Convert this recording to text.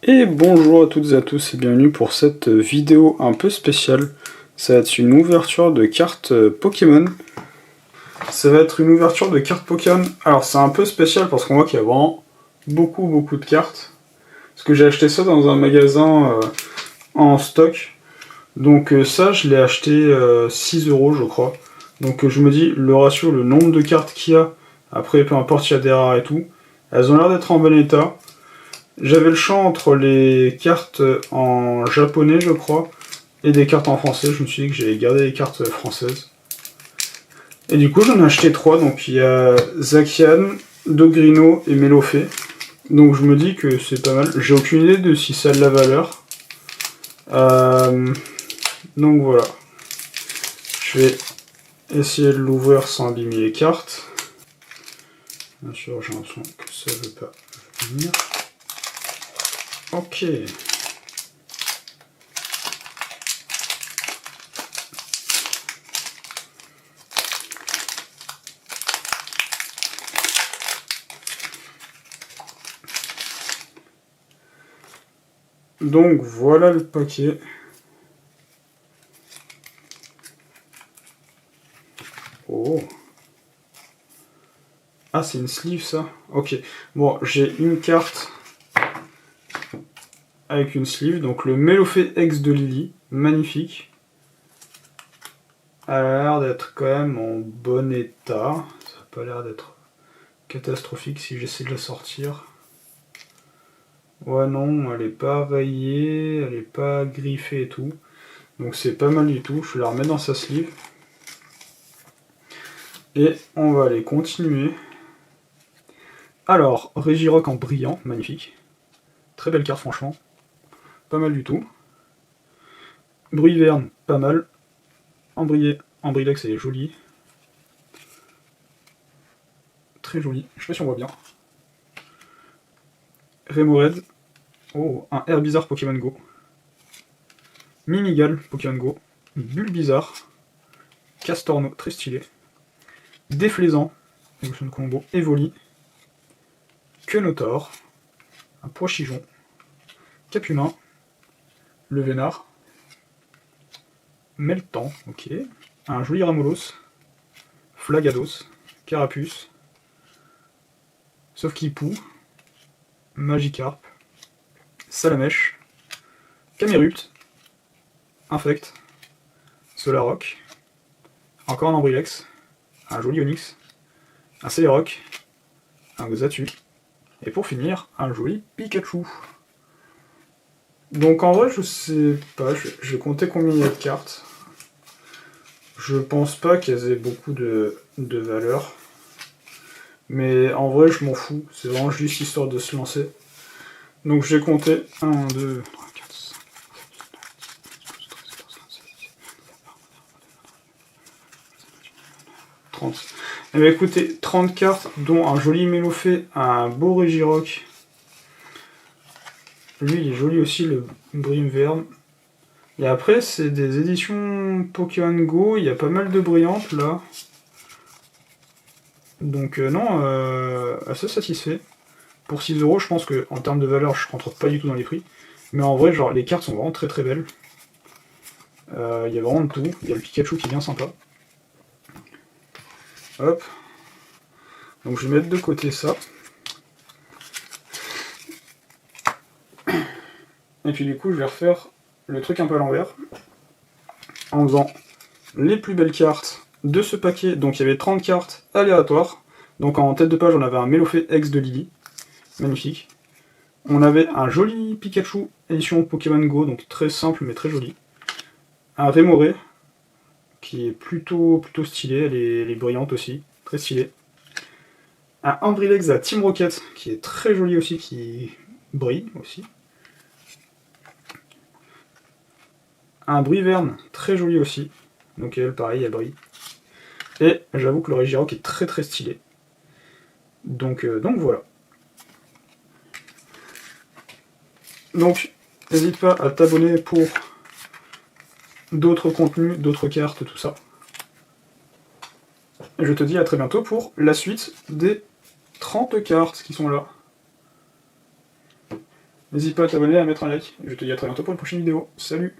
Et bonjour à toutes et à tous et bienvenue pour cette vidéo un peu spéciale. Ça va être une ouverture de cartes Pokémon. Ça va être une ouverture de cartes Pokémon. Alors c'est un peu spécial parce qu'on voit qu'il y a vraiment beaucoup de cartes. Parce que j'ai acheté ça dans un magasin en stock. Donc ça je l'ai acheté 6 € je crois. Donc je me dis le ratio, le nombre de cartes qu'il y a, après peu importe s'il y a des rares et tout, elles ont l'air d'être en bon état. J'avais le choix entre les cartes en japonais, je crois, et des cartes en français. Je me suis dit que j'allais garder les cartes françaises. Et du coup, j'en ai acheté 3. Donc, il y a Zacian, Dogrino et Melofé. Donc, je me dis que c'est pas mal. J'ai aucune idée de si ça a de la valeur. Donc, voilà. Je vais essayer de l'ouvrir sans abîmer les cartes. Bien sûr, j'ai l'impression que ça ne veut pas venir. Ok. Donc voilà le paquet. Oh. Ah, c'est une sleeve ça. Ok. Bon, j'ai une carte avec une sleeve. Donc le Melofé X de Lily. Magnifique. Elle a l'air d'être quand même en bon état. Ça n'a pas l'air d'être catastrophique si j'essaie de la sortir. Ouais, non, elle est pas rayée, elle est pas griffée et tout. Donc c'est pas mal du tout. Je vais la remettre dans sa sleeve. Et on va aller continuer. Alors, Regirock en brillant, magnifique. Très belle carte franchement. Pas mal du tout. Bruyverne, pas mal. Ambrilex, elle est jolie. Très jolie. Je sais pas si on voit bien. Remoraid. Oh, un Herbizarre Pokémon Go. Mimigal Pokémon Go. Bulbizarre. Castorno, très stylé. Déflaisant. Évolution de combo. Evoli. Quenotor. Un Poichijon. Capumin. Le Vénard. Meltan, ok. Un joli Ramolos. Flagados. Carapuce. Sauf qu'il poue. Magikarp. Salamèche. Camerupt. Infect. Solaroc. Encore un Ambrilex. Un joli Onix. Un Celeroc. Un Xatu. Et pour finir, un joli Pikachu. Donc en vrai, je sais pas, je vais compter combien il y a de cartes. Je pense pas qu'elles aient beaucoup de valeur. Mais en vrai, je m'en fous. C'est vraiment juste histoire de se lancer. Donc j'ai compté 1, 2, 3, 4, 5, 30. Eh bien écoutez, 30 cartes, dont un joli Melofé, un beau Regirock. Lui, il est joli aussi, le Bruyverne. Et après, c'est des éditions Pokémon Go, il y a pas mal de brillantes là. Donc non, assez satisfait. Pour 6 €, je pense que en termes de valeur, je rentre pas du tout dans les prix. Mais en vrai, genre, les cartes sont vraiment très belles. Il y a vraiment de tout. Il y a le Pikachu qui est bien sympa. Hop. Donc je vais mettre de côté ça. Et puis du coup, je vais refaire le truc un peu à l'envers. En faisant les plus belles cartes de ce paquet. Donc il y avait 30 cartes aléatoires. Donc en tête de page, on avait un Melofé X de Lily. Magnifique. On avait un joli Pikachu édition Pokémon Go, donc très simple mais très joli. Un Remoraid, qui est plutôt stylé, elle est brillante aussi, très stylé. Un Ambrilex à Team Rocket, qui est très joli aussi, qui brille aussi. Un Bruyverne, très joli aussi, donc elle, pareil, elle brille. Et j'avoue que le Regirock est très stylé. Donc voilà. Donc, n'hésite pas à t'abonner pour d'autres contenus, d'autres cartes, tout ça. Et je te dis à très bientôt pour la suite des 30 cartes qui sont là. N'hésite pas à t'abonner et à mettre un like. Je te dis à très bientôt pour une prochaine vidéo. Salut!